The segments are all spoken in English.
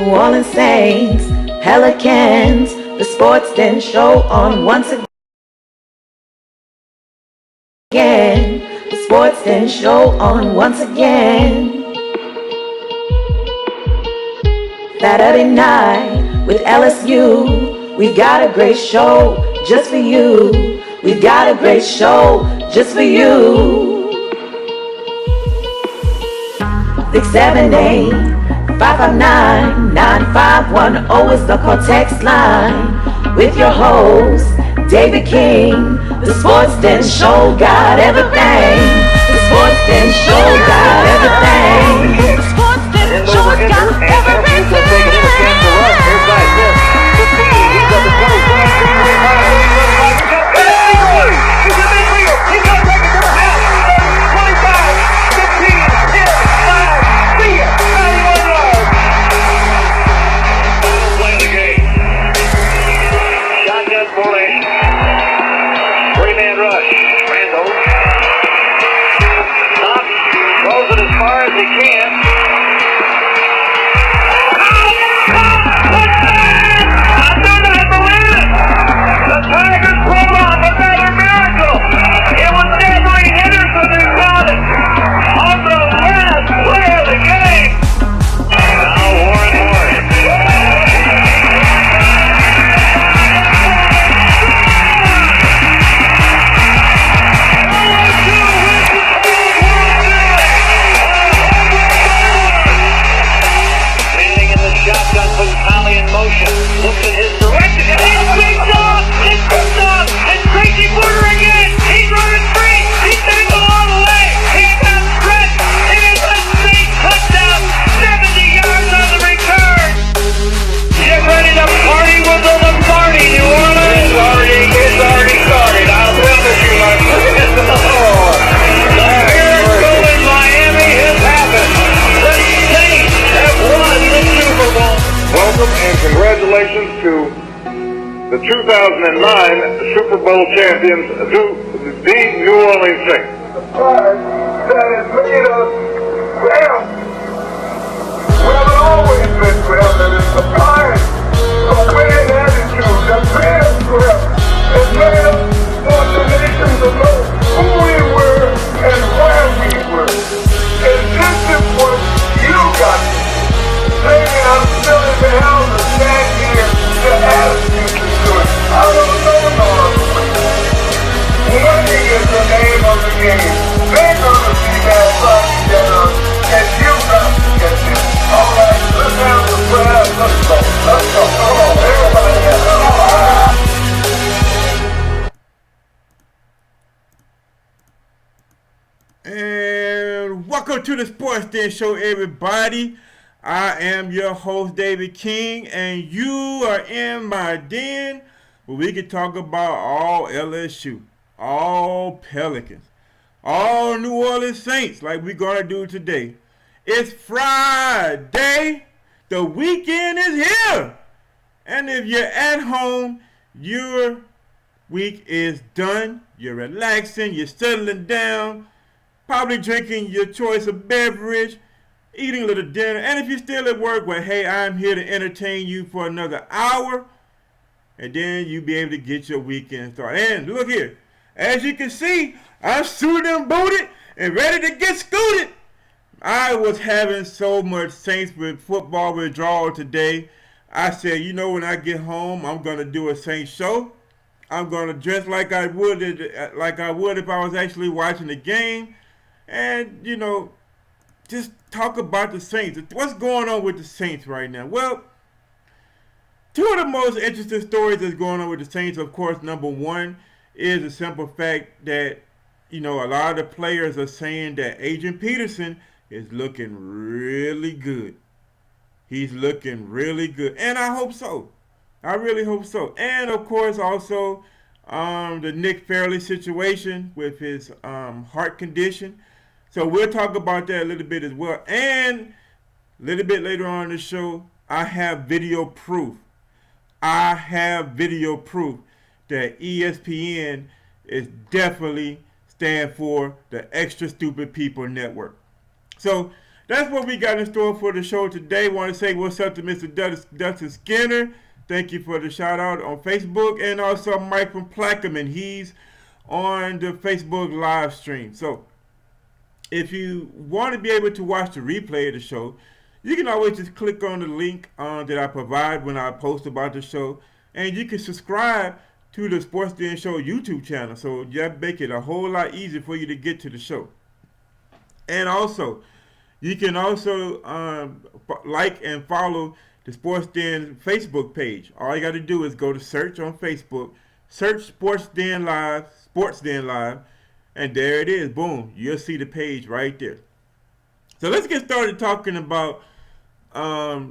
New Orleans Saints, Pelicans, the Sports Den show on once again. The Sports Den show on once again. Saturday night with LSU. We got a great show just for you. We got a great show just for you. 678-559-9510 is the call text line with your host, David King. The Sports Den show got everything. The Sports Den show got everything. The Sports Den show got everything. The 2009 Super Bowl champions, the New Orleans Saints. The pride that has made us well. We haven't always been well, and it's the pride of winning attitude that bears well and made us want the nation to know who we were and where we were. And this is what you got. Maybe I'm still in the house and stand here to ask you to do it. I don't know no other way. Money is the name of the game. They're gonna be that fun together, and you got to get this. All right, let's have the prayer. Let's go. Let's go. Come on, everybody. And welcome to the Sports Den show, everybody. I am your host, David King, and you are in my den where we can talk about all LSU, all Pelicans, all New Orleans Saints like we're going to do today. It's Friday. The weekend is here. And if you're at home, your week is done. You're relaxing. You're settling down. Probably drinking your choice of beverage. Eating a little dinner, and if you're still at work, well, hey, I'm here to entertain you for another hour, and then you'll be able to get your weekend started. And look here, as you can see, I'm suited and booted and ready to get scooted. I was having so much Saints with football withdrawal today. I said, you know, when I get home, I'm gonna do a Saints show. I'm gonna dress like I would if I was actually watching the game, and you know, just talk about the Saints. What's going on with the Saints right now? Well, two of the most interesting stories that's going on with the Saints, of course, number one is the simple fact that, you know, a lot of the players are saying that Adrian Peterson is looking really good. He's looking really good. And I hope so. I really hope so. And, of course, also the Nick Fairley situation with his heart condition. So we'll talk about that a little bit as well. And a little bit later on in the show, I have video proof. that ESPN is definitely stand for the Extra Stupid People Network. So that's what we got in store for the show today. Want to say what's up to Mr. Dustin Skinner. Thank you for the shout out on Facebook, and also Mike from Plaquemine. He's on the Facebook live stream. So if you want to be able to watch the replay of the show, you can always just click on the link that I provide when I post about the show, and you can subscribe to the Sports Den Show YouTube channel. So that make it a whole lot easier for you to get to the show. And also, you can also like and follow the Sports Den Facebook page. All you got to do is go to search on Facebook, search Sports Den Live, and there it is. Boom, you'll see the page right there. So let's get started talking about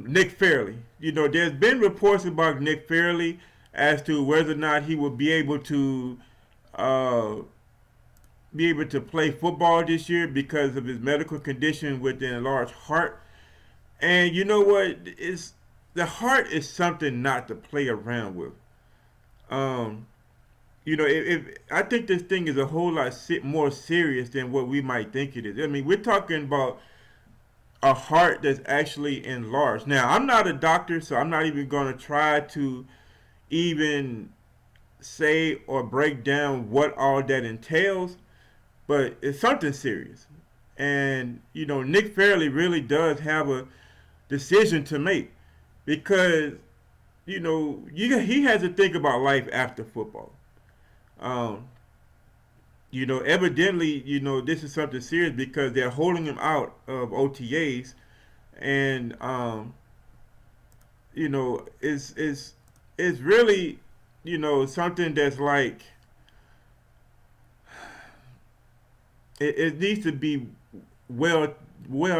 Nick Fairley. You know, there's been reports about Nick Fairley as to whether or not he will be able to play football this year because of his medical condition with an enlarged heart. And you know what? The heart is something not to play around with. You know, if I think this thing is a whole lot more serious than what we might think it is. I mean, we're talking about a heart that's actually enlarged. Now, I'm not a doctor, so I'm not even going to try to even say or break down what all that entails, but it's something serious. And, you know, Nick Fairley really does have a decision to make because, you know, he has to think about life after football. You know, evidently, you know, this is something serious because they're holding him out of OTAs, and you know, it's really, you know, something that's like it needs to be well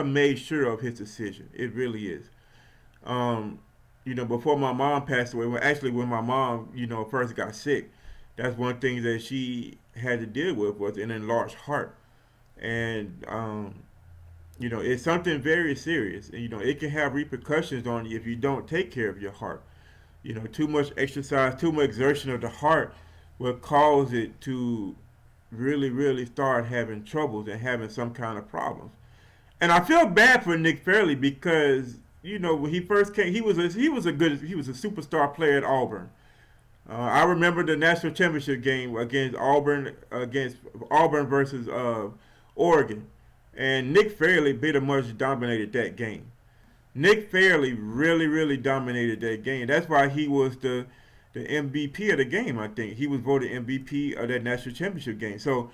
made sure of his decision. It really is. You know, before my mom passed away, when my mom, you know, first got sick, that's one thing that she had to deal with was an enlarged heart. And, you know, it's something very serious. And, you know, it can have repercussions on you if you don't take care of your heart. You know, too much exercise, too much exertion of the heart will cause it to really, really start having troubles and having some kind of problems. And I feel bad for Nick Fairley because, you know, when he first came, he was a superstar player at Auburn. I remember the national championship game against Auburn versus Oregon, and Nick Fairley pretty much dominated that game. Nick Fairley really dominated that game. That's why he was the MVP of the game. I think he was voted MVP of that national championship game. So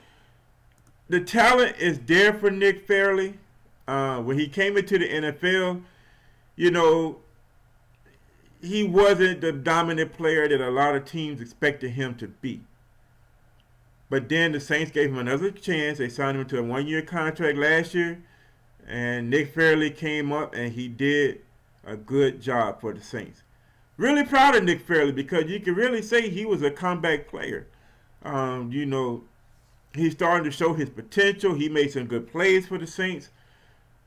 the talent is there for Nick Fairley. When he came into the NFL, you know, he wasn't the dominant player that a lot of teams expected him to be. But then the Saints gave him another chance. They signed him to a one-year contract last year. And Nick Fairley came up and he did a good job for the Saints. Really proud of Nick Fairley because you can really say he was a comeback player. You know, he's starting to show his potential. He made some good plays for the Saints.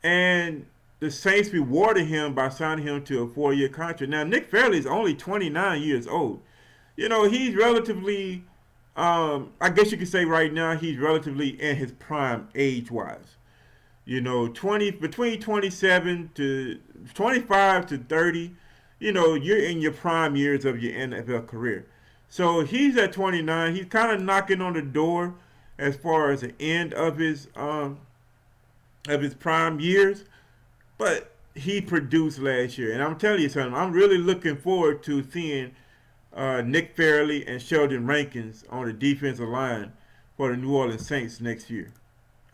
And the Saints rewarded him by signing him to a 4-year contract. Now, Nick Fairley is only 29 years old. You know, he's relatively, I guess you could say right now, he's relatively in his prime age-wise. You know, between 27 to 25 to 30, you know, you're in your prime years of your NFL career. So he's at 29. He's kind of knocking on the door as far as the end of his prime years. But he produced last year. And I'm telling you something, I'm really looking forward to seeing Nick Fairley and Sheldon Rankins on the defensive line for the New Orleans Saints next year.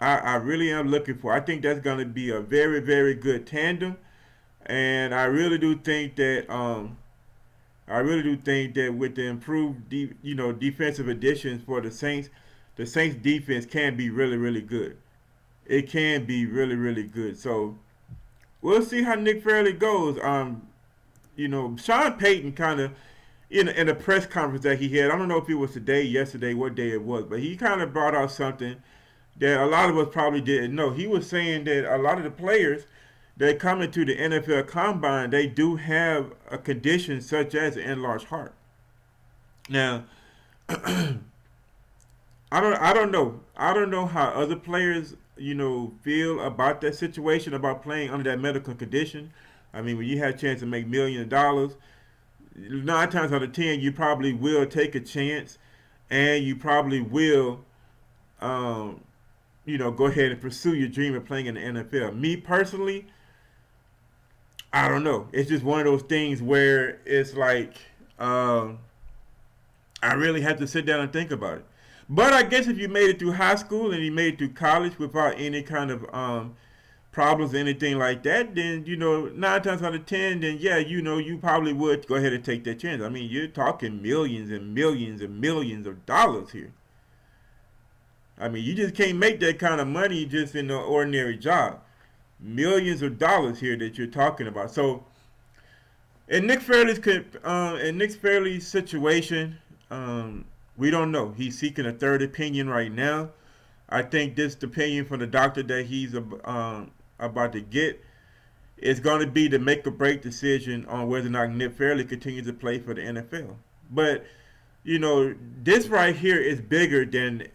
I really am looking for. I think that's going to be a very, very good tandem. And I really do think that with the improved defensive additions for the Saints defense can be really, really good. It can be really, really good. So we'll see how Nick Fairley goes. You know, Sean Payton kind of, in a press conference that he had, I don't know if it was today, yesterday, what day it was, but he kind of brought out something that a lot of us probably didn't know. He was saying that a lot of the players that come into the NFL Combine, they do have a condition such as an enlarged heart. Now, I don't know how other players feel about that situation, about playing under that medical condition? I mean, when you have a chance to make millions of dollars, 9 times out of 10, you probably will take a chance, and you probably will, um, go ahead and pursue your dream of playing in the NFL. Me personally, I don't know. It's just one of those things where it's like, I really had to sit down and think about it. But I guess if you made it through high school and you made it through college without any kind of problems or anything like that, then 9 times out of 10, then yeah, you probably would go ahead and take that chance. I mean, you're talking millions and millions and millions of dollars here. I mean, you just can't make that kind of money just in an ordinary job. Millions of dollars here that you're talking about. So in Nick Fairley's situation, we don't know. He's seeking a third opinion right now. I think this opinion from the doctor that he's about to get is going to be the make or break decision on whether or not Nick Fairley continues to play for the NFL. But this right here is bigger than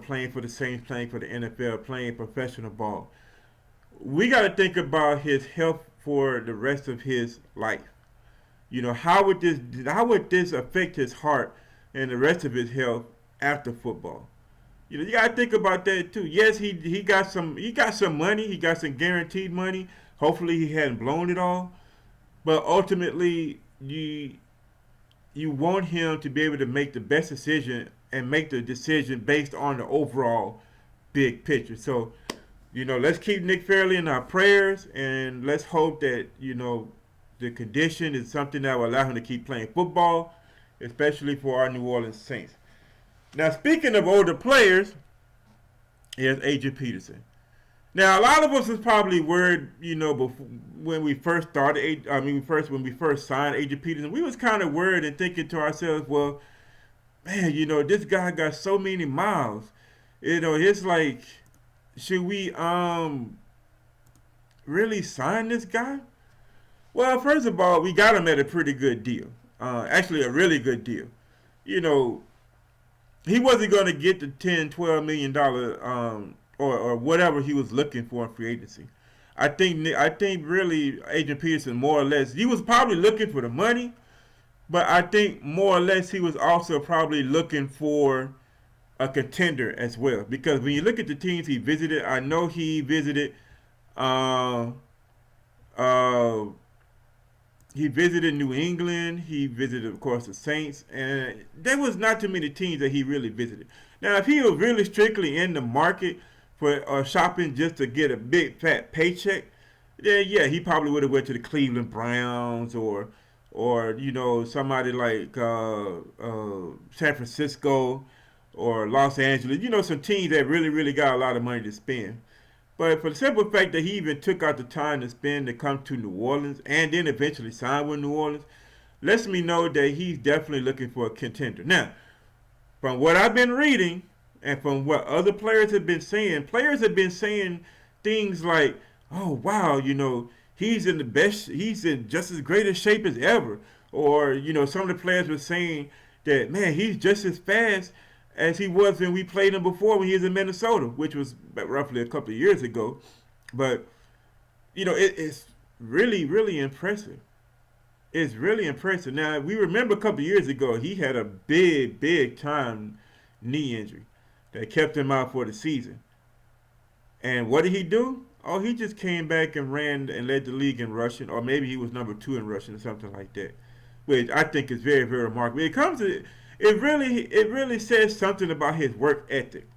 playing for the Saints, playing for the NFL, playing professional ball. We got to think about his health for the rest of his life. How would this affect his heart and the rest of his health after football? You gotta think about that too. Yes, he got some money, he got some guaranteed money. Hopefully he hadn't blown it all. But ultimately you want him to be able to make the best decision and make the decision based on the overall big picture. So, let's keep Nick Fairley in our prayers, and let's hope that, the condition is something that will allow him to keep playing football, especially for our New Orleans Saints. Now, speaking of older players, here's Adrian Peterson. Now, a lot of us was probably worried, when we first started. When we first signed Adrian Peterson, we was kind of worried and thinking to ourselves, well, man, this guy got so many miles. It's like, should we really sign this guy? Well, first of all, we got him at a pretty good deal. Actually, a really good deal. He wasn't going to get the $10, $12 million or whatever he was looking for in free agency. I think really Adrian Peterson, more or less, he was probably looking for the money, but I think more or less he was also probably looking for a contender as well. Because when you look at the teams he visited, I know he visited he visited New England. He visited, of course, the Saints. And there was not too many teams that he really visited. Now, if he was really strictly in the market for shopping just to get a big, fat paycheck, then, yeah, he probably would have went to the Cleveland Browns or somebody like San Francisco or Los Angeles. Some teams that really, really got a lot of money to spend. But for the simple fact that he even took out the time to spend to come to New Orleans and then eventually sign with New Orleans, lets me know that he's definitely looking for a contender. Now, from what I've been reading and from what other players have been saying things like, oh, wow, he's in just as great a shape as ever. Or, some of the players were saying that, man, he's just as fast as he was when we played him before when he was in Minnesota, which was roughly a couple of years ago. But, it's really, really impressive. It's really impressive. Now, we remember a couple of years ago, he had a big, big time knee injury that kept him out for the season. And what did he do? Oh, he just came back and ran and led the league in rushing, or maybe he was number 2 in rushing or something like that, which I think is very, very remarkable. It really says something about his work ethic.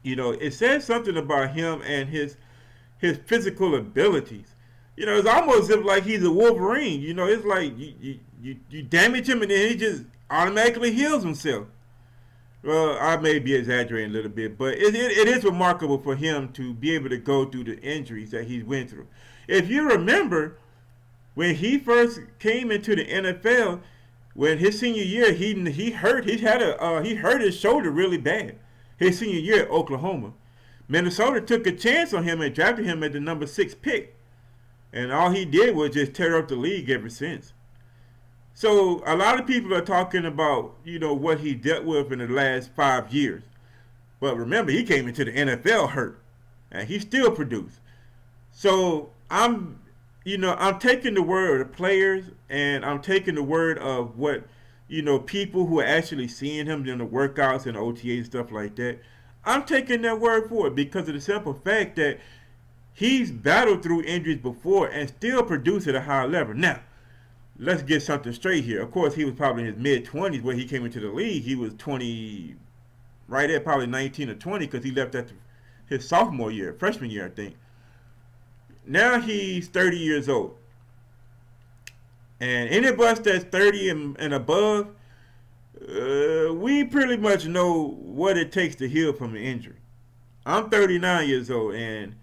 It says something about him and his physical abilities. It's almost as like he's a Wolverine. It's like you damage him and then he just automatically heals himself. Well, I may be exaggerating a little bit, but it is remarkable for him to be able to go through the injuries that he went through. If you remember, when he first came into the NFL, when his senior year, he hurt his shoulder really bad. His senior year at Oklahoma, Minnesota took a chance on him and drafted him at the number 6 pick, and all he did was just tear up the league ever since. So a lot of people are talking about what he dealt with in the last 5 years, but remember he came into the NFL hurt. and he still produced. So I'm taking the word of the players, and I'm taking the word of what, people who are actually seeing him in the workouts and the OTAs and stuff like that. I'm taking their word for it because of the simple fact that he's battled through injuries before and still produced at a high level. Now, let's get something straight here. Of course, he was probably in his mid-20s when he came into the league. He was 20, right at probably 19 or 20, because he left after his sophomore year, freshman year, I think. Now he's 30 years old. And any of us that's 30 and above, we pretty much know what it takes to heal from an injury. I'm 39 years old, and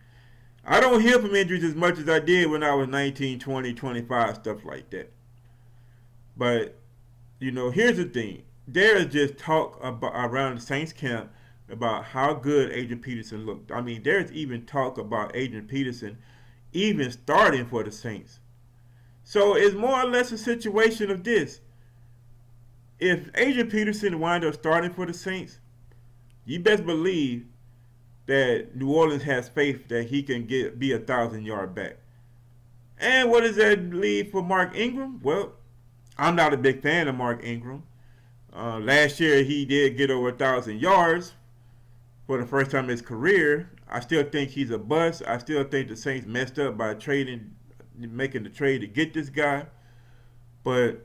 I don't heal from injuries as much as I did when I was 19, 20, 25, stuff like that. But, here's the thing. There is just talk about around the Saints camp about how good Adrian Peterson looked. I mean, there's even talk about Adrian Peterson even starting for the Saints. So it's more or less a situation of this. If Adrian Peterson winds up starting for the Saints, you best believe that New Orleans has faith that he can be 1,000-yard back. And what does that leave for Mark Ingram? Well, I'm not a big fan of Mark Ingram. Last year he did get over 1,000 yards for the first time in his career. I still think he's a bust. I still think the Saints messed up by making the trade to get this guy. But,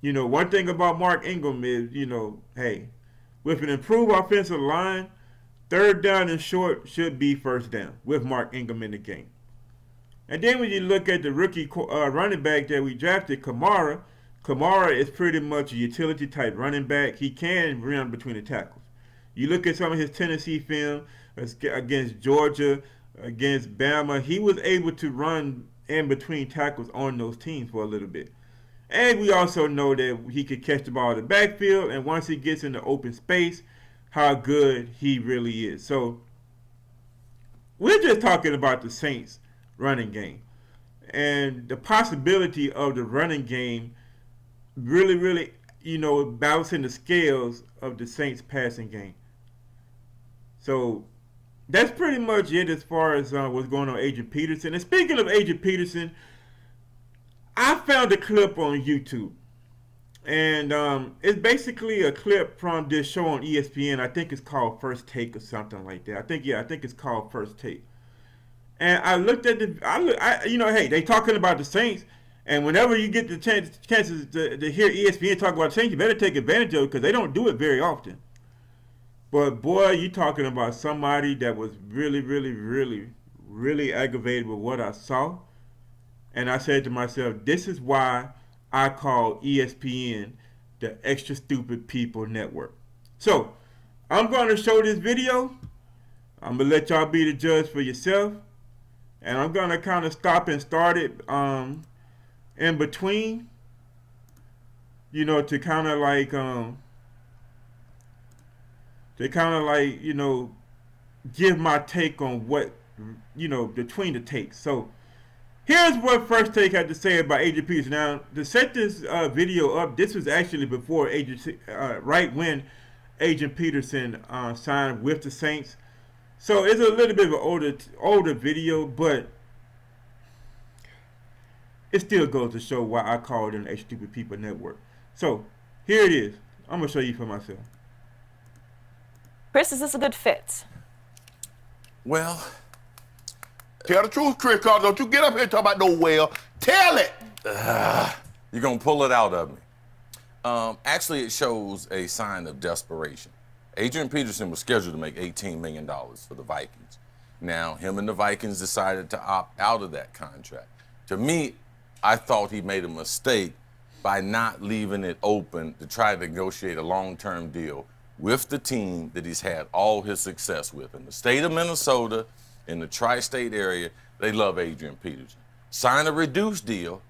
one thing about Mark Ingram is, hey, with an improved offensive line, third down and short should be first down with Mark Ingram in the game. And then when you look at the rookie running back that we drafted, Kamara is pretty much a utility type running back. He can run between the tackles. You look at some of his Tennessee film against Georgia, against Bama, he was able to run in between tackles on those teams for a little bit. And we also know that he could catch the ball in the backfield, and once he gets into open space, how good he really is. So we're just talking about the Saints running game and the possibility of the running game really, balancing the scales of the Saints passing game. So that's pretty much it as far as what's going on with Adrian Peterson. And speaking of Adrian Peterson, I found a clip on YouTube. And it's basically a clip from this show on ESPN. I think it's called First Take or something like that. I think it's called First Take. And I looked at hey, they talking about the Saints. And whenever you get the chances to hear ESPN talk about the Saints, you better take advantage of it because they don't do it very often. But boy, you talking about somebody that was really, really, really, really aggravated with what I saw. And I said to myself, this is why I call ESPN the Extra Stupid People Network. So, I'm going to show this video. I'm going to let y'all be the judge for yourself. And I'm going to kind of stop and start it in between. To kind of like, give my take on what, between the takes. So, here's what First Take had to say about Adrian Peterson. Now, to set this video up, this was actually before right when Adrian Peterson signed with the Saints. So it's a little bit of an older video, but it still goes to show why I call it an Extra Stupid People Network. So here it is. I'm gonna show you for myself. Chris, is this a good fit? Well, tell the truth, Chris, cause don't you get up here and talk about no well. Tell it! You're gonna pull it out of me. Actually, it shows a sign of desperation. Adrian Peterson was scheduled to make $18 million for the Vikings. Now, him and the Vikings decided to opt out of that contract. To me, I thought he made a mistake by not leaving it open to try to negotiate a long-term deal with the team that he's had all his success with. In the state of Minnesota, in the tri-state area, they love Adrian Peterson. Sign a reduced deal,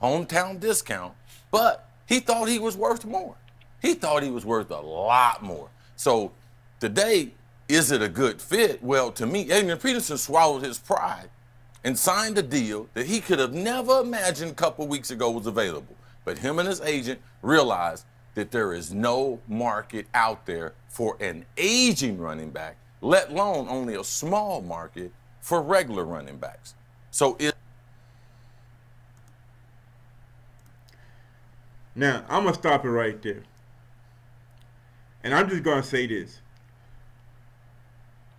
hometown discount, but he thought he was worth more. He thought he was worth a lot more. So today, is it a good fit? Well, to me, Adrian Peterson swallowed his pride and signed a deal that he could have never imagined a couple weeks ago was available. But him and his agent realized that there is no market out there for an aging running back let alone only a small market for regular running backs. So Now, I'm going to stop it right there. And I'm just going to say this.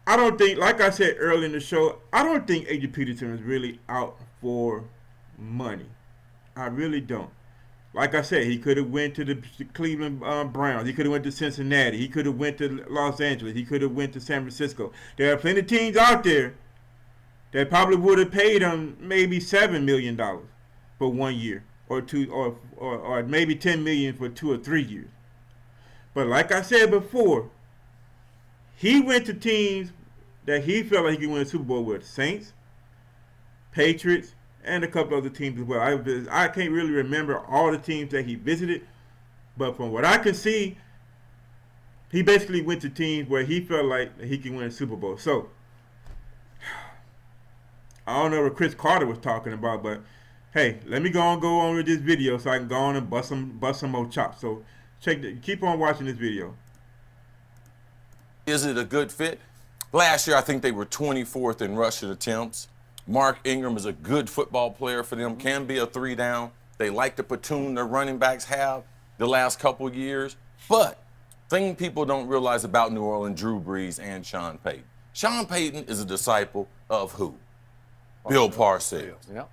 I don't think, like I said earlier in the show, I don't think Adrian Peterson is really out for money. I really don't. Like I said, he could have went to the Cleveland Browns. He could have went to Cincinnati. He could have went to Los Angeles. He could have went to San Francisco. There are plenty of teams out there that probably would have paid him maybe $7 million for 1 year or two, or maybe $10 million for 2 or 3 years. But like I said before, he went to teams that he felt like he could win a Super Bowl with: Saints, Patriots, and a couple other teams as well. I can't really remember all the teams that he visited, but from what I can see, he basically went to teams where he felt like he could win a Super Bowl. So, I don't know what Chris Carter was talking about, but hey, let me go on with this video so I can go on and bust some more chops. So, keep on watching this video. is it a good fit? Last year, I think they were 24th in rushing attempts. Mark Ingram is a good football player for them, can be a 3 down. They like the platoon their running backs have the last couple years. But thing people don't realize about New Orleans, Drew Brees and Sean Payton. Sean Payton is a disciple of who? Bill Parcells. Yep.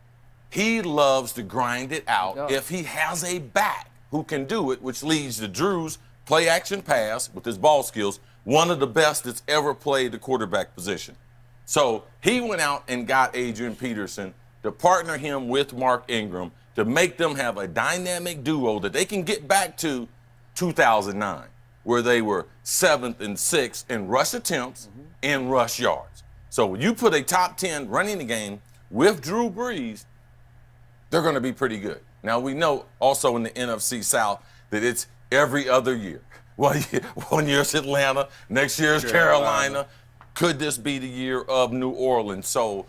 He loves to grind it out if he has a back who can do it, which leads to Drew's play action pass with his ball skills, one of the best that's ever played the quarterback position. So he went out and got Adrian Peterson to partner him with Mark Ingram to make them have a dynamic duo that they can get back to 2009, where they were 7th and 6th in rush attempts and rush yards. So when you put a top 10 running the game with Drew Brees, they're going to be pretty good. Now we know also in the NFC South that it's every other year. 1 year it's Atlanta, next year it's Carolina. Could this be the year of New Orleans? So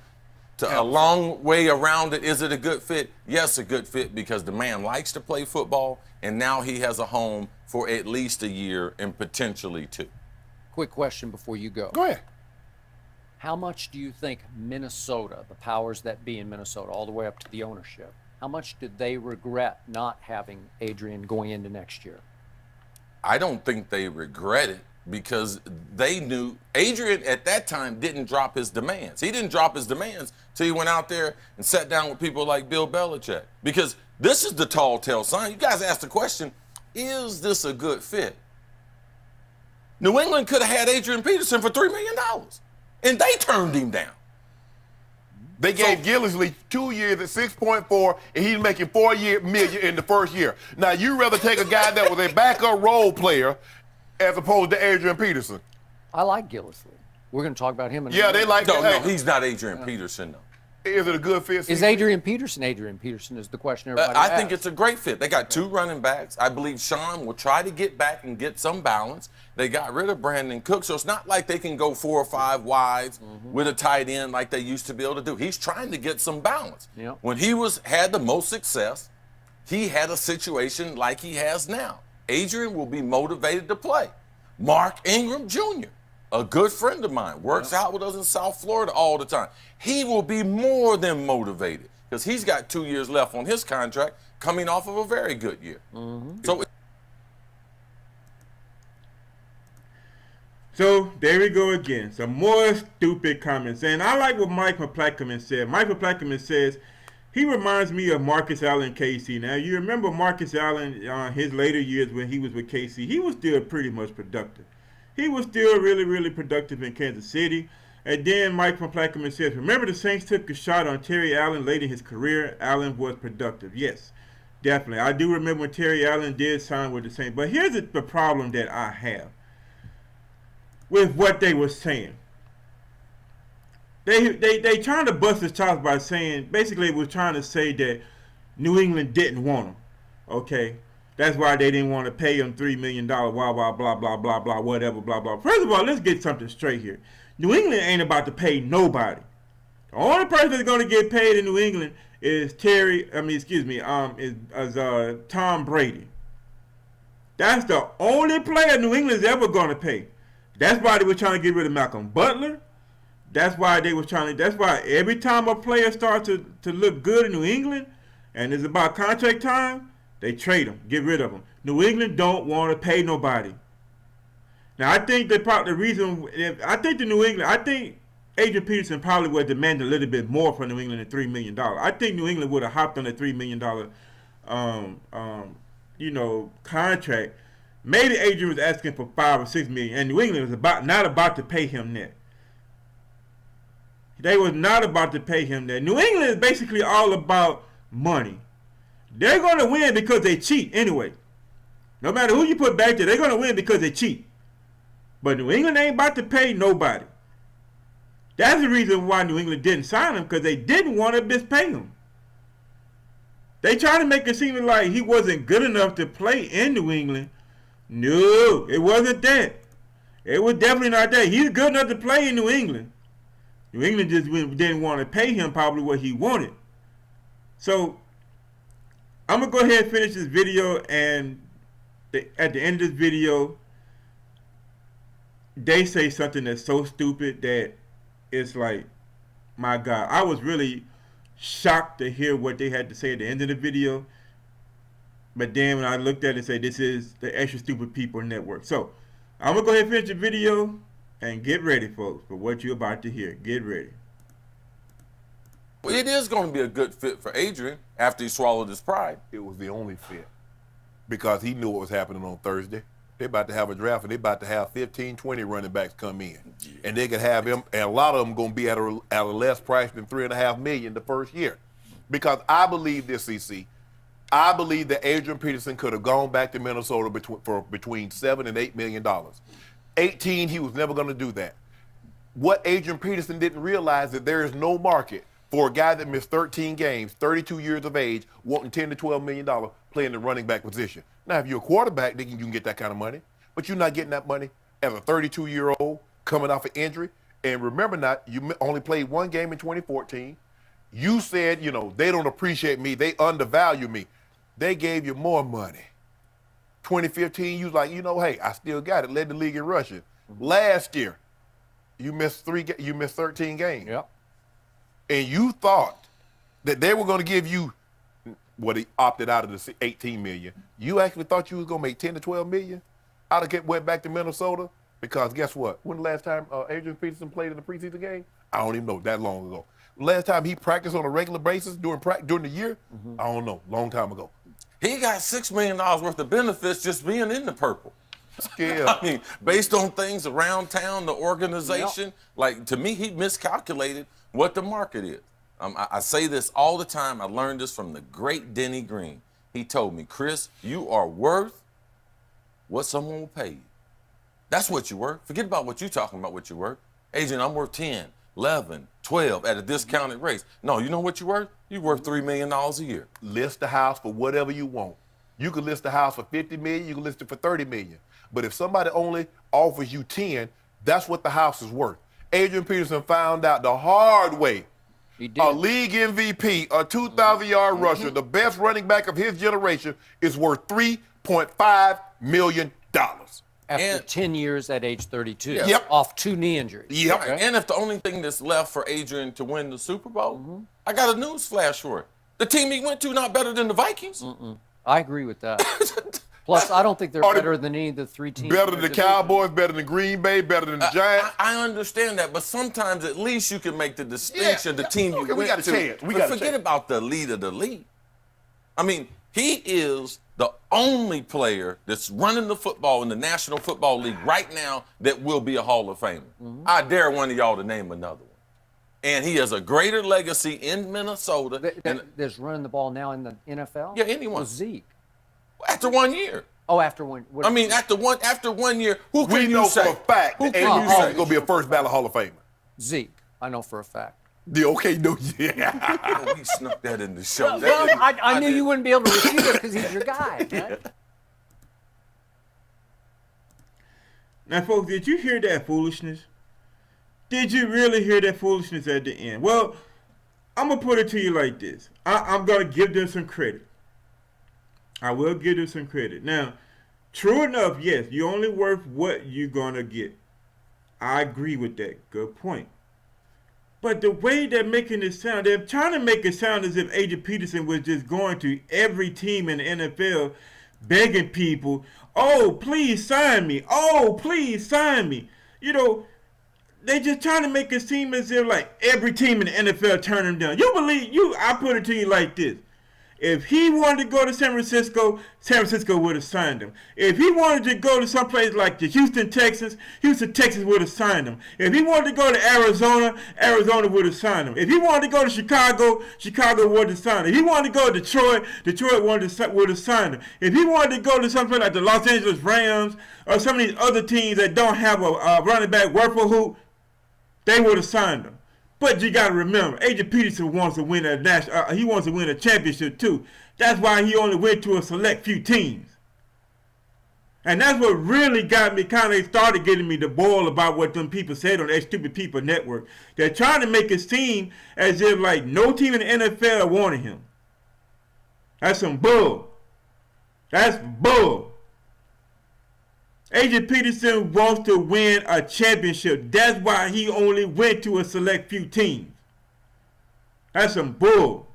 a long way around it, is it a good fit? Yes, a good fit, because the man likes to play football, and now he has a home for at least a year and potentially 2. Quick question before you go. Go ahead. How much do you think Minnesota, the powers that be in Minnesota, all the way up to the ownership, how much did they regret not having Adrian going into next year? I don't think they regret it, because they knew Adrian at that time didn't drop his demands. He didn't drop his demands till he went out there and sat down with people like Bill Belichick. Because this is the tall tale sign. You guys asked the question, is this a good fit? New England could have had Adrian Peterson for $3 million, and they turned him down. They gave Gillisley 2 years at 6.4, and he's making $4 million in the first year. Now, you'd rather take a guy that was a backup role player as opposed to Adrian Peterson. I like Gillisley. We're going to talk about him in a Yeah, minute. they like No, that. no, he's not Adrian Peterson, though. Is it a good fit? Is Adrian Peterson is the question everybody I asks. think it's a great fit. They got 2 running backs. I believe Sean will try to get back and get some balance. They got rid of Brandon Cook, so it's not like they can go 4 or 5 wides with a tight end like they used to be able to do. He's trying to get some balance. Yep. When he had the most success, he had a situation like he has now. Adrian will be motivated to play. Mark Ingram Jr., a good friend of mine, works out with us in South Florida all the time. He will be more than motivated because he's got 2 years left on his contract, coming off of a very good year. So there we go again. Some more stupid comments. And I like what Mike McPlackman said. Mike McPlackman says, he reminds me of Marcus Allen KC. Now, you remember Marcus Allen, his later years when he was with KC, he was still pretty much productive. He was still really, really productive in Kansas City. And then Mike McPlackman says, remember the Saints took a shot on Terry Allen late in his career. Allen was productive. Yes, definitely. I do remember when Terry Allen did sign with the Saints. But here's the problem that I have with what they were saying. They trying to bust his chops by saying, basically was trying to say that New England didn't want him. Okay? That's why they didn't want to pay him $3 million, blah, blah, blah, blah, blah, blah, whatever, blah, blah. First of all, let's get something straight here. New England ain't about to pay nobody. The only person that's going to get paid in New England is Tom Brady. That's the only player New England's ever going to pay. That's why they were trying to get rid of Malcolm Butler. That's why they were trying to. That's why every time a player starts to look good in New England, and it's about contract time, they trade him, get rid of him. New England don't want to pay nobody. Now I think I think Adrian Peterson probably would demand a little bit more from New England than $3 million. I think New England would have hopped on a $3 million, contract. Maybe Adrian was asking for $5 or $6 million, and New England was not about to pay him that. They was not about to pay him that. New England is basically all about money. They're going to win because they cheat anyway. No matter who you put back there, they're going to win because they cheat. But New England ain't about to pay nobody. That's the reason why New England didn't sign him, because they didn't want to mispay him. They tried to make it seem like he wasn't good enough to play in New England. No, it wasn't that. It was definitely not that. He's good enough to play in New England. New England just didn't want to pay him probably what he wanted. So I'm going to go ahead and finish this video, and at the end of this video, they say something that's so stupid that it's like, my God. I was really shocked to hear what they had to say at the end of the video. But then when I looked at it and said, this is the Extra Stupid People Network. So I'm going to go ahead and finish the video and get ready, folks, for what you're about to hear. Get ready. Well, it is going to be a good fit for Adrian after he swallowed his pride. It was the only fit because he knew what was happening on Thursday. They're about to have a draft, and they're about to have 15, 20 running backs come in. Yeah. And they could have him, and a lot of them going to be at a less price than $3.5 million the first year. Because I believe this, CC. I believe that Adrian Peterson could have gone back to Minnesota for between $7 and $8 million. 18, he was never going to do that. What Adrian Peterson didn't realize that there is no market for a guy that missed 13 games, 32 years of age, wanting $10 to $12 million playing the running back position. Now, if you're a quarterback, then you can get that kind of money, but you're not getting that money as a 32-year-old coming off an injury. And remember now, you only played one game in 2014. You said, they don't appreciate me. They undervalue me. They gave you more money. 2015, you was like, hey, I still got it. Led the league in rushing. Last year, you missed 13 games. Yep. And you thought that they were going to give you what he opted out of the $18 million. You actually thought you was going to make $10 to $12 million out of went back to Minnesota? Because guess what? When the last time Adrian Peterson played in the preseason game? I don't even know, that long ago. Last time he practiced on a regular basis during the year? I don't know, long time ago. He got $6 million worth of benefits just being in the purple. Yeah. I mean, based on things around town, the organization, to me, he miscalculated what the market is. I say this all the time. I learned this from the great Denny Green. He told me, Chris, you are worth what someone will pay you. That's what you're worth. Forget about what you're talking about, what you're worth. Adrian, I'm worth 10, 11, 12 at a discounted rate. No, you know what you're worth? You're worth $3 million a year. List the house for whatever you want. You can list the house for $50 million, you can list it for $30 million. But if somebody only offers you 10, that's what the house is worth. Adrian Peterson found out the hard way. He did. A league MVP, a 2,000-yard rusher, the best running back of his generation, is worth $3.5 million. After 10 years at age 32. Yep. Off 2 knee injuries. Yep. Right. And if the only thing that's left for Adrian to win the Super Bowl, I got a news flash for it. The team he went to not better than the Vikings. I agree with that. Plus, I don't think they're better than any of the 3 teams. Better than the Cowboys, better than Green Bay, better than the Giants. I understand that, but sometimes at least you can make the distinction, the team you went we got a to. chance. But forget about the lead of the league. I mean, he is the only player that's running the football in the National Football League right now that will be a Hall of Famer. I dare one of y'all to name another one. And he has a greater legacy in Minnesota. There's running the ball now in the NFL? Yeah, anyone. With Zeke. After 1 year. Oh, after one. I mean, after 1 year, who can We you know say? for a fact that Adrian Peterson is going to be a first ballot Hall of Famer. Zeke, I know for a fact. He snuck that in the show. Well, I knew you wouldn't be able to refute it because he's your guy. Right? Now, folks, did you hear that foolishness? Did you really hear that foolishness at the end? Well, I'm going to put it to you like this. I'm going to give them some credit. I will give them some credit. Now, true enough, yes, you're only worth what you're going to get. I agree with that. Good point. But the way they're making it sound, they're trying to make it sound as if Adrian Peterson was just going to every team in the NFL begging people, oh, please sign me. Oh, please sign me. You know, they just trying to make it seem as if like every team in the NFL turned him down. I put it to you like this. If he wanted to go to San Francisco would have signed him. If he wanted to go to someplace like the Houston Texans would have signed him. If he wanted to go to Arizona would have signed him. If he wanted to go to Chicago would have signed him. If he wanted to go to Detroit would have signed him. If he wanted to go to something like the Los Angeles Rams or some of these other teams that don't have a running back worth a hoop, they would have signed him. But you got to remember, Adrian Peterson wants to win he wants to win a championship too. That's why he only went to a select few teams. And that's what really got me, kind of started getting me to boil about what them people said on that Stupid People Network. They're trying to make it seem as if like no team in the NFL wanted him. That's some bull. That's bull. Adrian Peterson wants to win a championship. That's why he only went to a select few teams. That's some bull.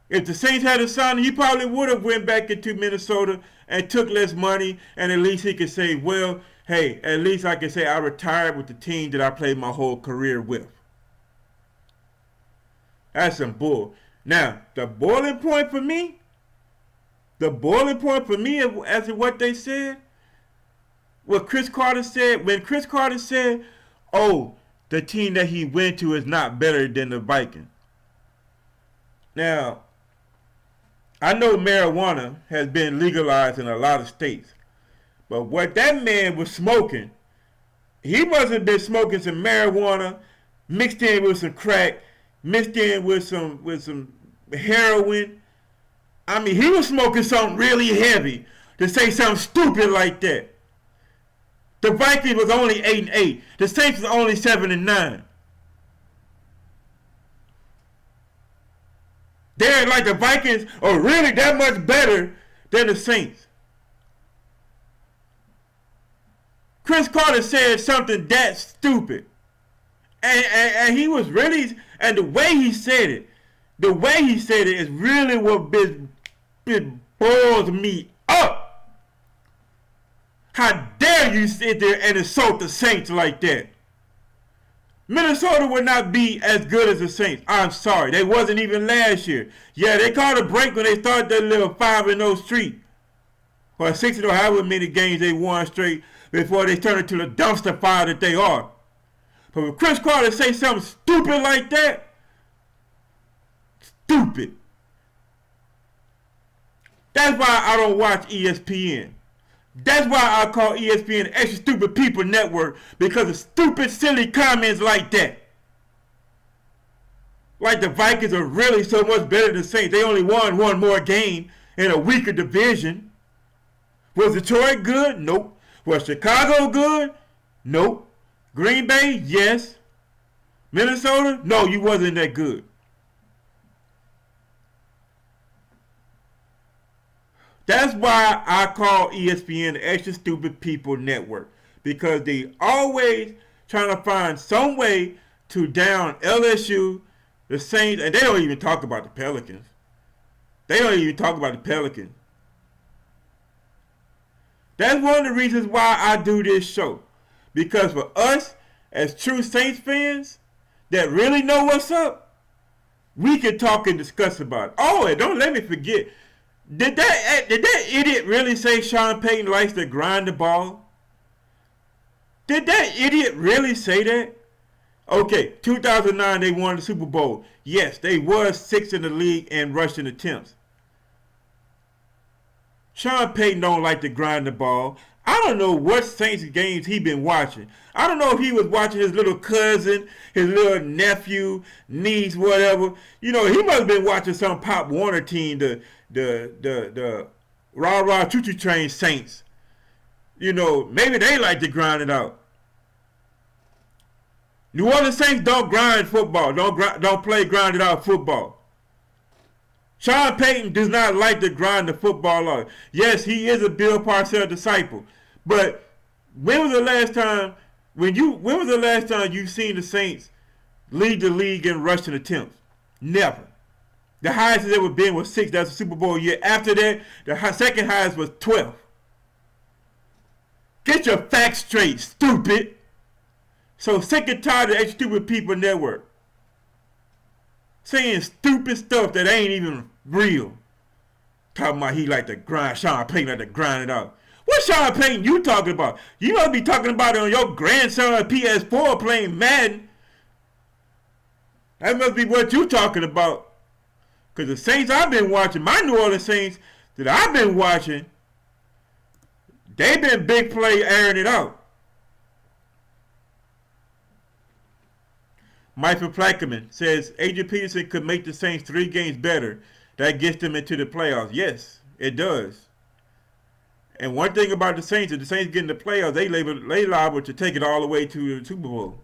If the Saints had a son, he probably would have went back into Minnesota and took less money, and at least he could say, well, hey, at least I can say I retired with the team that I played my whole career with. That's some bull. Now, the boiling point for me as to what they said, what Chris Carter said, when Chris Carter said, oh, the team that he went to is not better than the Vikings. Now, I know marijuana has been legalized in a lot of states, but what that man was smoking, he must have been smoking some marijuana mixed in with some crack, mixed in with some heroin. I mean, he was smoking something really heavy to say something stupid like that. The Vikings was only 8-8. The Saints was only 7-9. They're like the Vikings are really that much better than the Saints. Chris Carter said something that stupid. And he was really, and the way he said it is really what it boils me up. How dare you sit there and insult the Saints like that? Minnesota would not be as good as the Saints. I'm sorry. They wasn't even last year. Yeah, they caught a break when they started that little 5-0 streak. Or 6-0, however many games they won straight before they turned into the dumpster fire that they are. But when Chris Carter say something stupid like that, stupid. That's why I don't watch ESPN. That's why I call ESPN the Extra Stupid People Network, because of stupid, silly comments like that. Like the Vikings are really so much better than the Saints. They only won one more game in a weaker division. Was Detroit good? Nope. Was Chicago good? Nope. Green Bay? Yes. Minnesota? No, you wasn't that good. That's why I call ESPN the Extra Stupid People Network, because they always trying to find some way to down LSU, the Saints, and they don't even talk about the Pelicans. That's one of the reasons why I do this show. Because for us, as true Saints fans that really know what's up, we can talk and discuss about it. Oh, and don't let me forget, did that idiot really say Sean Payton likes to grind the ball? Did that idiot really say that? Okay, 2009 they won the Super Bowl. Yes, they was 6th in the league in rushing attempts. Sean Payton don't like to grind the ball. I don't know what Saints games he been watching. I don't know if he was watching his little cousin, his little nephew, niece, whatever. You know, he must have been watching some Pop Warner team, the rah-rah choo-choo train Saints. You know, maybe they like to grind it out. New Orleans Saints don't grind football. Don't play grinded out football. Sean Payton does not like to grind the football out. Yes, he is a Bill Parcells disciple. But When was the last time you've seen the Saints lead the league in rushing attempts? Never. The highest it's ever been was 6. That's a Super Bowl year. After that, the second highest was 12. Get your facts straight, stupid. So sick and tired of that stupid people network saying stupid stuff that ain't even real. Talking about he like to grind, Sean Payton like to grind it out. What Sean Payton you talking about? You must be talking about it on your grandson PS4 playing Madden. That must be what you talking about. Because the Saints I've been watching, my New Orleans Saints that I've been watching, they've been big play airing it out. Michael Plackerman says Adrian Peterson could make the Saints 3 games better. That gets them into the playoffs. Yes, it does. And one thing about the Saints, if the Saints get in the playoffs, they liable to take it all the way to the Super Bowl.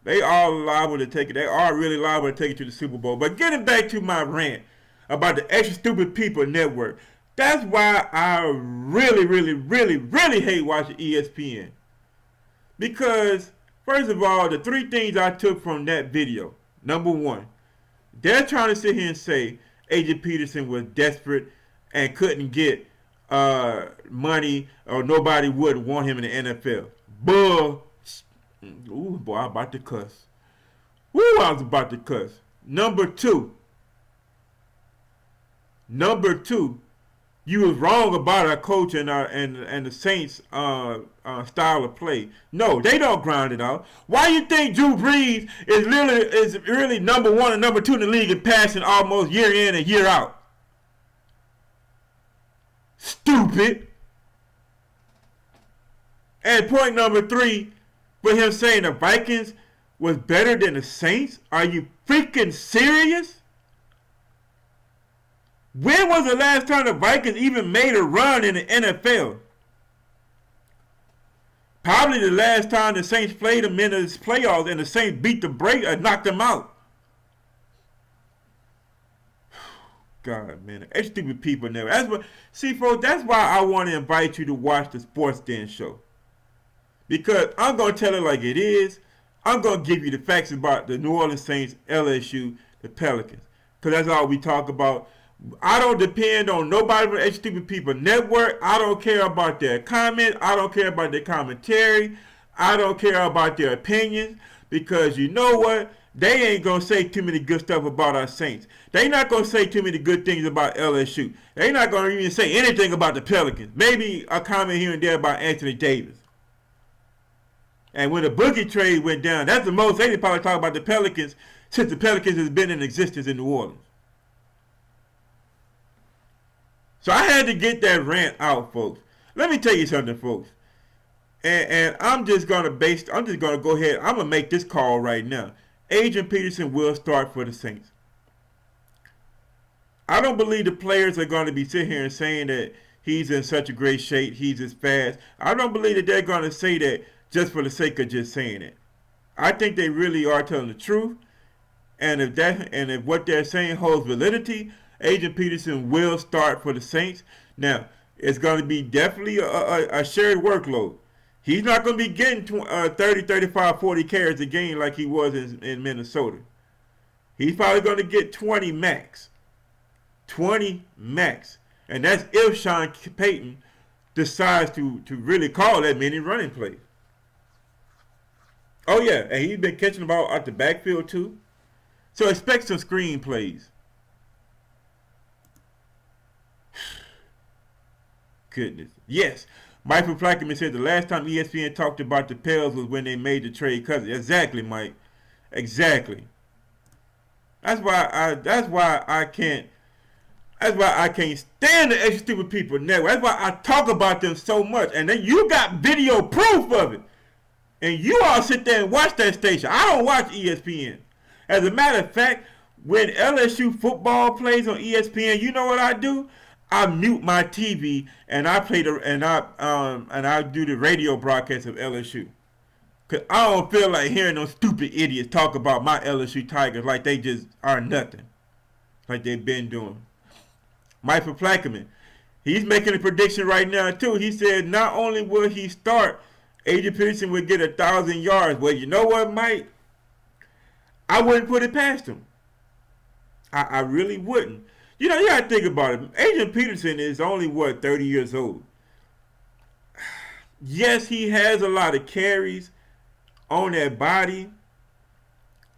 They are liable to take it. They are really liable to take it to the Super Bowl. But getting back to my rant about the Extra Stupid People Network, that's why I really, really, really, really hate watching ESPN. Because, first of all, the 3 things I took from that video. Number 1, they're trying to sit here and say Adrian Peterson was desperate and couldn't get money or nobody would want him in the NFL. Bull. Ooh, boy, I'm about to cuss. Ooh, I was about to cuss. Number two, you was wrong about our coach and the Saints style of play. No, they don't grind it out. Why you think Drew Brees is really number 1 and number 2 in the league in passing almost year in and year out? Stupid. And point number 3, with him saying the Vikings was better than the Saints? Are you freaking serious? When was the last time the Vikings even made a run in the NFL? Probably the last time the Saints played them in the playoffs and the Saints beat the break or knocked them out. God, man, that's stupid people never. See, folks, that's why I want to invite you to watch the Sports Den show. Because I'm going to tell it like it is. I'm going to give you the facts about the New Orleans Saints, LSU, the Pelicans. Because that's all we talk about. I don't depend on nobody from the Stupid People Network. I don't care about their comments. I don't care about their commentary. I don't care about their opinions. Because you know what? They ain't going to say too many good stuff about our Saints. They not going to say too many good things about LSU. They not going to even say anything about the Pelicans. Maybe a comment here and there about Anthony Davis. And when the Boogie trade went down, that's the most they probably talk about the Pelicans since the Pelicans has been in existence in New Orleans. So I had to get that rant out, folks. Let me tell you something, folks. And I'm just gonna go ahead. I'm gonna make this call right now. Adrian Peterson will start for the Saints. I don't believe the players are going to be sitting here and saying that he's in such a great shape, he's as fast. I don't believe that they're going to say that just for the sake of just saying it. I think they really are telling the truth. And if what they're saying holds validity, Adrian Peterson will start for the Saints. Now, it's going to be definitely a shared workload. He's not going to be getting 30, 35, 40 carries a game like he was in Minnesota. He's probably going to get 20 max. 20 max. And that's if Sean Payton decides to really call that many running plays. Oh, yeah. And he's been catching the ball out the backfield, too. So expect some screen plays. Goodness. Yes. Michael Plackerman said the last time ESPN talked about the Pels was when they made the trade Cousins. Exactly, Mike. Exactly. That's why I can't stand the Extra Stupid People Network. That's why I talk about them so much. And then you got video proof of it. And you all sit there and watch that station. I don't watch ESPN. As a matter of fact, when LSU football plays on ESPN, you know what I do? I mute my TV and I do the radio broadcast of LSU. Cause I don't feel like hearing those stupid idiots talk about my LSU Tigers like they just are nothing. Like they've been doing. Michael Plackerman. He's making a prediction right now too. He said not only will he start, Adrian Peterson will get 1,000 yards. Well, you know what, Mike? I wouldn't put it past him. I really wouldn't. You know, you gotta think about it. Adrian Peterson is only 30 years old. Yes, he has a lot of carries on that body.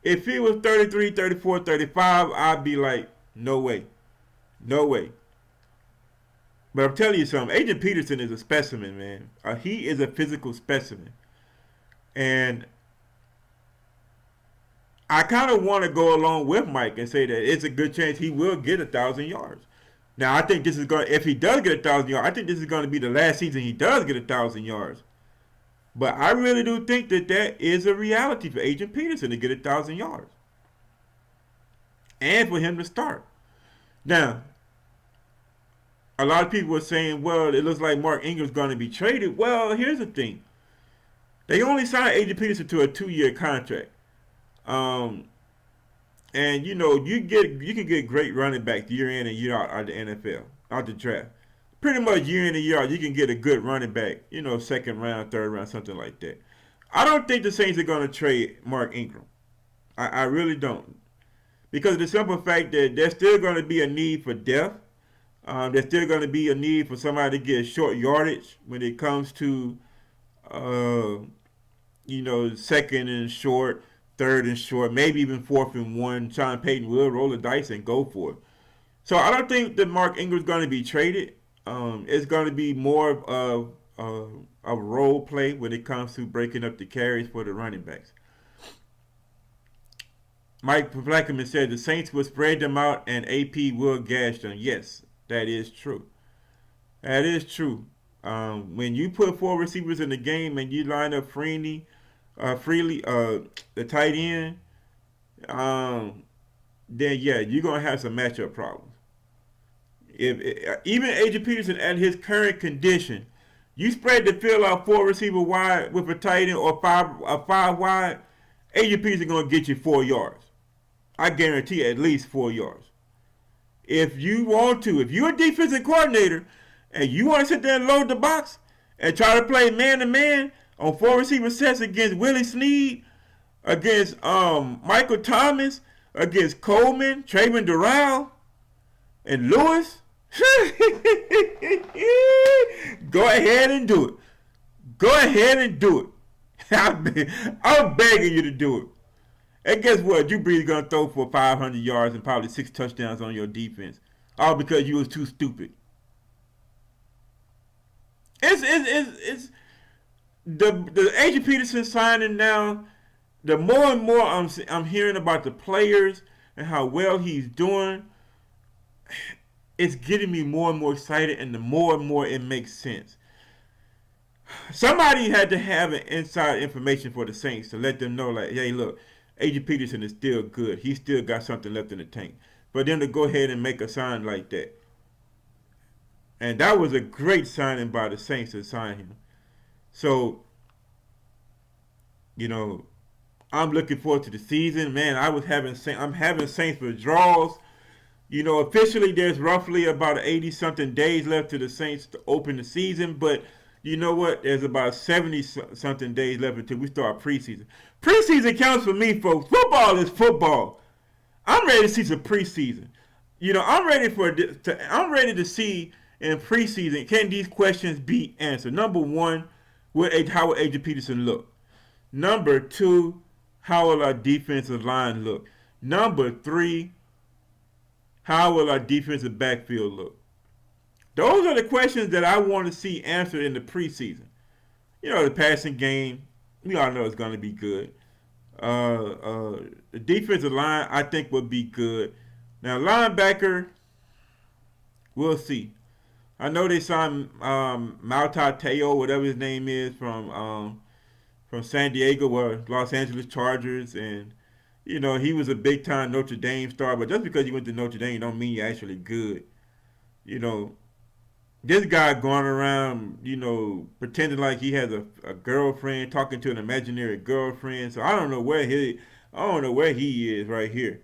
If he was 33, 34, 35, I'd be like, no way. No way. But I'm telling you something, Adrian Peterson is a specimen, man. He is a physical specimen. And I kind of want to go along with Mike and say that it's a good chance he will get 1,000 yards. Now, I think this is going to, if he does get 1,000 yards, I think this is going to be the last season he does get 1,000 yards. But I really do think that that is a reality for Adrian Peterson to get 1,000 yards. And for him to start. Now, a lot of people are saying, well, it looks like Mark Ingram's going to be traded. Well, here's the thing. They only signed Adrian Peterson to a 2-year contract. And you know, you can get great running backs year in and year out of the NFL, out the draft. Pretty much year in and year out, you can get a good running back, you know, second round, third round, something like that. I don't think the Saints are going to trade Mark Ingram. I really don't. Because of the simple fact that there's still going to be a need for depth. There's still going to be a need for somebody to get short yardage when it comes to, you know, second and short, third and short, maybe even fourth and one. Sean Payton will roll the dice and go for it. So I don't think that Mark Ingram's going to be traded. It's going to be more of a role play when it comes to breaking up the carries for the running backs. Mike Blackman said the Saints will spread them out and AP will gash them. Yes, that is true. That is true. When you put 4 receivers in the game and you line up Freely, the tight end, then yeah, you're gonna have some matchup problems. Even Adrian Peterson at his current condition, you spread the field out 4 receiver wide with a tight end or 5 wide, Adrian Peterson gonna get you 4 yards. I guarantee at least 4 yards. If you want to, if you're a defensive coordinator and you want to sit there and load the box and try to play man to man on 4 receiver sets against Willie Snead, against Michael Thomas, against Coleman, Trayvon Durrell, and Lewis, go ahead and do it. Go ahead and do it. I'm begging you to do it. And guess what? Drew Brees is going to throw for 500 yards and probably 6 touchdowns on your defense. All because you was too stupid. It's the Adrian Peterson signing now, the more and more I'm hearing about the players and how well he's doing, it's getting me more and more excited, and the more and more it makes sense. Somebody had to have an inside information for the Saints to let them know, like, hey, look, Adrian Peterson is still good. He still got something left in the tank. But then to go ahead and make a sign like that. And that was a great signing by the Saints to sign him. So, you know, I'm looking forward to the season. Man, I'm having Saints withdrawals. You know, officially there's roughly about 80-something days left to the Saints to open the season. But you know what? There's about 70-something days left until we start preseason. Preseason counts for me, folks. Football is football. I'm ready to see some preseason. You know, I'm ready to see in preseason, can these questions be answered? Number 1, how will Adrian Peterson look? Number 2, how will our defensive line look? Number 3, how will our defensive backfield look? Those are the questions that I want to see answered in the preseason. You know, the passing game, we all know it's going to be good. The defensive line, I think, will be good. Now, linebacker, we'll see. I know they signed Malta Teo, whatever his name is, from San Diego or Los Angeles Chargers, and you know he was a big time Notre Dame star. But just because you went to Notre Dame don't mean you're actually good. You know, this guy going around, you know, pretending like he has a girlfriend, talking to an imaginary girlfriend. So I don't know where he is right here.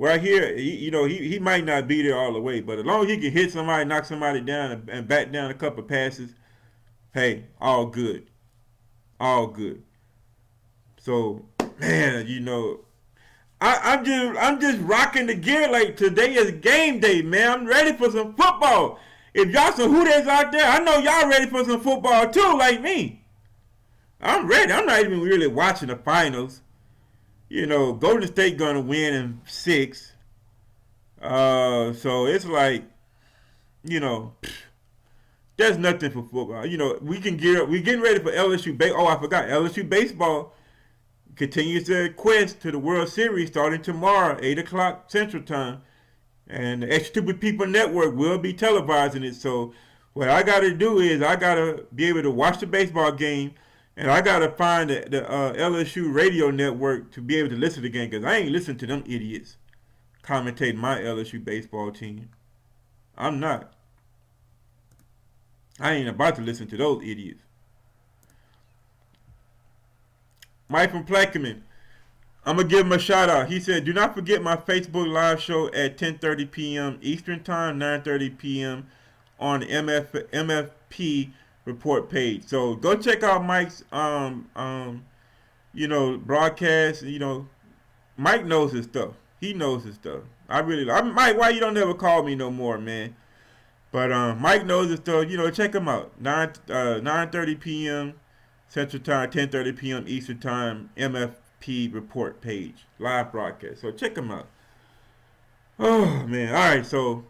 Where I hear, he might not be there all the way, but as long as he can hit somebody, knock somebody down, and back down a couple passes, hey, all good. All good. So, man, I'm just rocking the gear like today is game day, man. I'm ready for some football. If y'all some Hooters out there, I know y'all ready for some football too, like me. I'm ready. I'm not even really watching the finals. Golden State gonna win in 6. So it's like, there's nothing for football. We can gear up. We're getting ready for LSU. I forgot. LSU baseball continues their quest to the World Series starting tomorrow, 8 o'clock Central Time. And the Extra Stupid People Network will be televising it. So what I got to do is I got to be able to watch the baseball game, and I got to find the LSU radio network to be able to listen to the game, because I ain't listening to them idiots commentating my LSU baseball team. I'm not. I ain't about to listen to those idiots. Mike from Plaquemine, I'm going to give him a shout out. He said, do not forget my Facebook live show at 10:30 p.m. Eastern Time, 9:30 p.m. on the MFP report page. So go check out Mike's broadcast. Mike knows his stuff. He knows his stuff. Mike, why you don't ever call me no more, man? But Mike knows his stuff. Check him out. 9:30 p.m. Central Time, 10:30 p.m. Eastern Time, MFP report page, live broadcast. So check him out. Oh, man. All right, so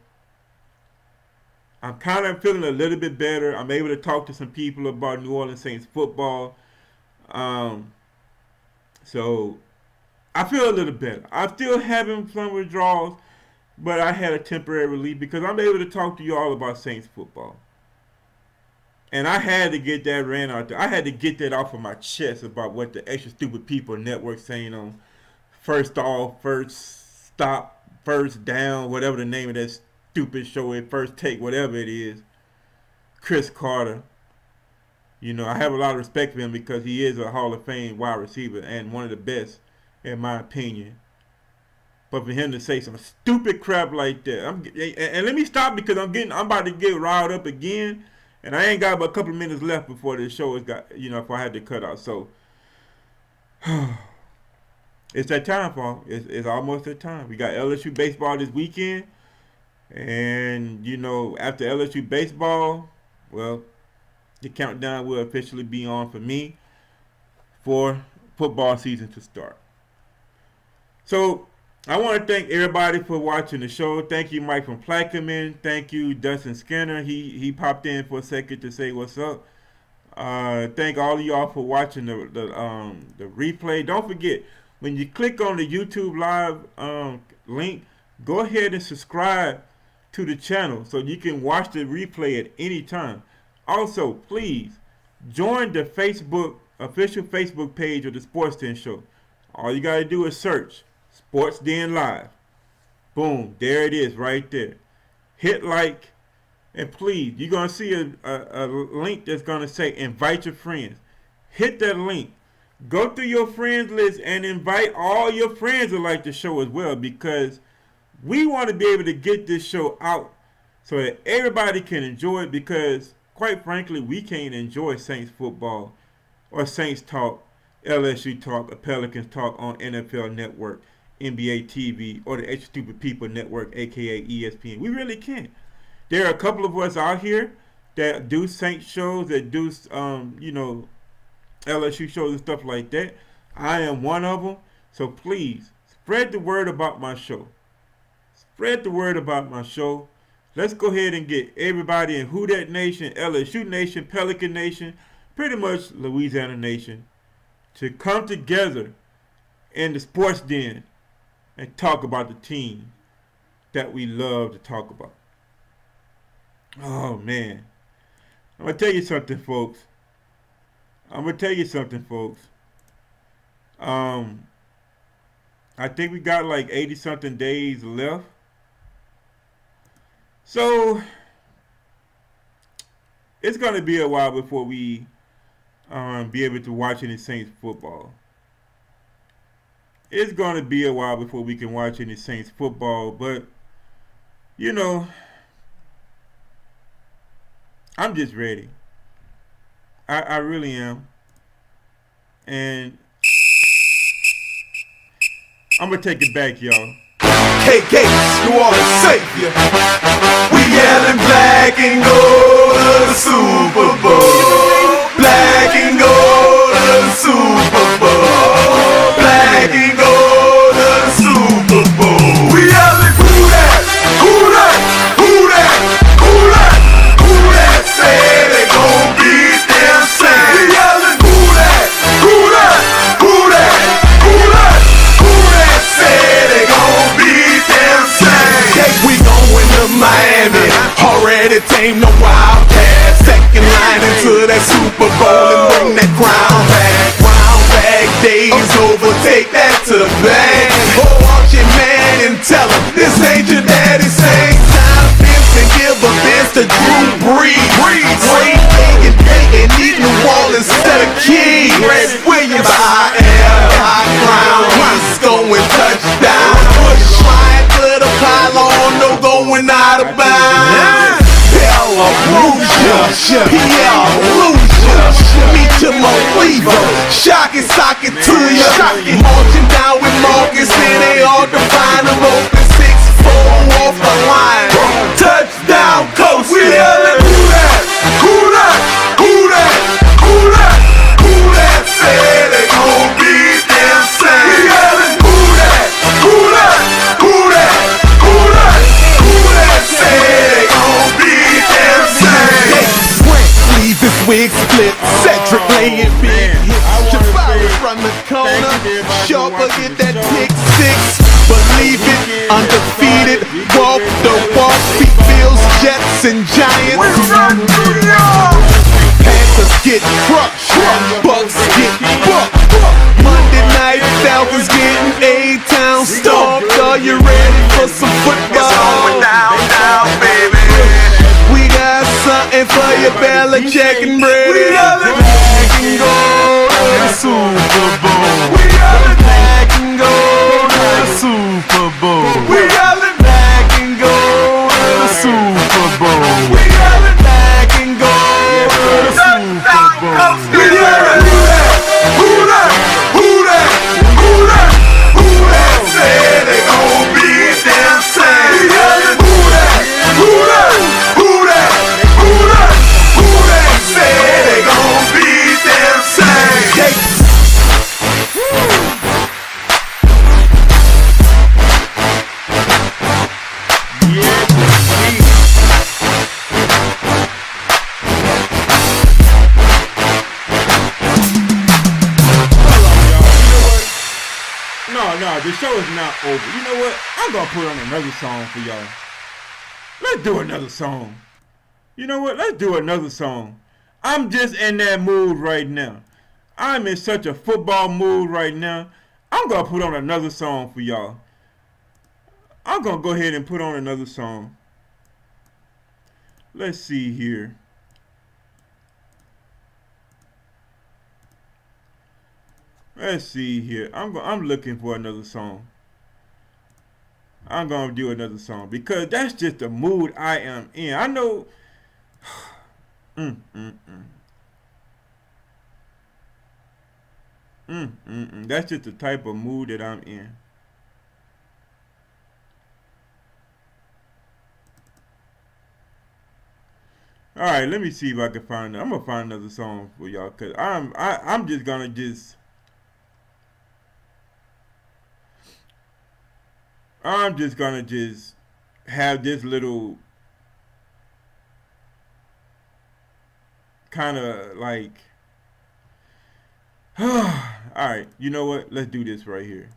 I'm kind of feeling a little bit better. I'm able to talk to some people about New Orleans Saints football. So I feel a little better. I'm still having some withdrawals, but I had a temporary relief because I'm able to talk to you all about Saints football. And I had to get that rant out there. I had to get that off of my chest about what the Extra Stupid People Network saying on First Off, First Stop, First Down, whatever the name of that stupid show is, First Take, whatever it is. Chris Carter. I have a lot of respect for him because he is a Hall of Fame wide receiver and one of the best, in my opinion. But for him to say some stupid crap like that, and let me stop because I'm about to get riled up again. And I ain't got but a couple of minutes left before the show is if I had to cut out. So, it's that time, Paul. It's almost that time. We got LSU baseball this weekend. And, after LSU baseball, well, the countdown will officially be on for me for football season to start. So, I want to thank everybody for watching the show. Thank you, Mike from Plaquemine. Thank you, Dustin Skinner. He popped in for a second to say what's up. Thank all of y'all for watching the replay. Don't forget, when you click on the YouTube live link, go ahead and subscribe to the channel so you can watch the replay at any time. Also, please join the official Facebook page of the Sports Den Show. All you got to do is search Sports Den Live. Boom, there it is right there. Hit like, and please, you're going to see a link that's going to say invite your friends. Hit that link. Go through your friends list and invite all your friends to like the show as well, because we want to be able to get this show out so that everybody can enjoy it, because quite frankly, we can't enjoy Saints football or Saints talk, LSU talk, or Pelicans talk on NFL Network, NBA TV, or the Extra Stupid People Network, aka ESPN. We really can't. There are a couple of us out here that do Saints shows, that do LSU shows and stuff like that. I am one of them. So please spread the word about my show. Spread the word about my show. Let's go ahead and get everybody in Who Dat Nation, LSU Nation, Pelican Nation, pretty much Louisiana Nation, to come together in the Sports Den and talk about the team that we love to talk about. Oh, man. I'm going to tell you something, folks. I think we got like 80-something days left. So, it's going to be a while before we be able to watch any Saints football. it's going to be a while before we can watch any Saints football. But, you know, I'm just ready. I really am. And I'm going to take it back, y'all. KK, New Orleans Savior. We yelling black and gold to the Super Bowl. Black and gold to the Super Bowl. Black and gold to the Super Bowl. We yelling who that? Who that? Who that? Who that? Who that said they gon' beat them Saints? We yelling who that? Who that? Who that? Who that? Who that said they gon' beat them Saints? We going to Miami, already tamed the Wildcats. Second line into that Super Bowl and bring that crown back. Crown back days over, take that to the bank. Oh, watch your man and tell him this ain't your daddy saying time fence and give a fence to Drew Brees. Wait, and eat New Orleans instead of King. Williams, I am high crown. He's going touchdown. Push line to the pylon, no going out of bounds. Perusia, Pierre Lucia, me to Maliva, shock it, sock it to ya. Marching down with Marcus, and they all define them open 6-4 off the line. Touchdown, coach. We yelling who that? Who that? Who that? Who that? Who that said they gon' beat them Saints? We yelling who that? Who that? Who that? Who that? Who that said they gon' beat them Saints? Brent leaves his wig split. Cedric laying big hits. Jabari from the corner. Sharper get that pick six. Believe it, undefeated. Walk the walk. Beat Bills, Jets, and Giants. Panthers get crushed. Bucks get bucked. Monday night, Falcons getting A-Town stomped. Are you ready for some football? It's going down, down, baby. We got something for your Belichick and Brady. We got the black and gold to the Super Bowl. We got the black and gold to the Super Bowl. We got the black and gold to the Super Bowl. We got the black and gold to the Super Bowl. We got the who that? Who that? Who that? Who that said they gon' beat them Saints? We got the who that? Who that? Who that? Who that? Who that said they gon' beat them Saints? No, the show is not over. You know what? I'm going to put on another song for y'all. Let's do another song. You know what? Let's do another song. I'm just in that mood right now. I'm in such a football mood right now. I'm going to put on another song for y'all. I'm going to go ahead and put on another song. Let's see here. Let's see here. I'm looking for another song. I'm going to do another song because that's just the mood I am in. I know. That's just the type of mood that I'm in. All right, let me see if I can find. I'm gonna find another song for y'all because I'm just gonna just. I'm just gonna just have this little kind of like. All right, you know what? Let's do this right here.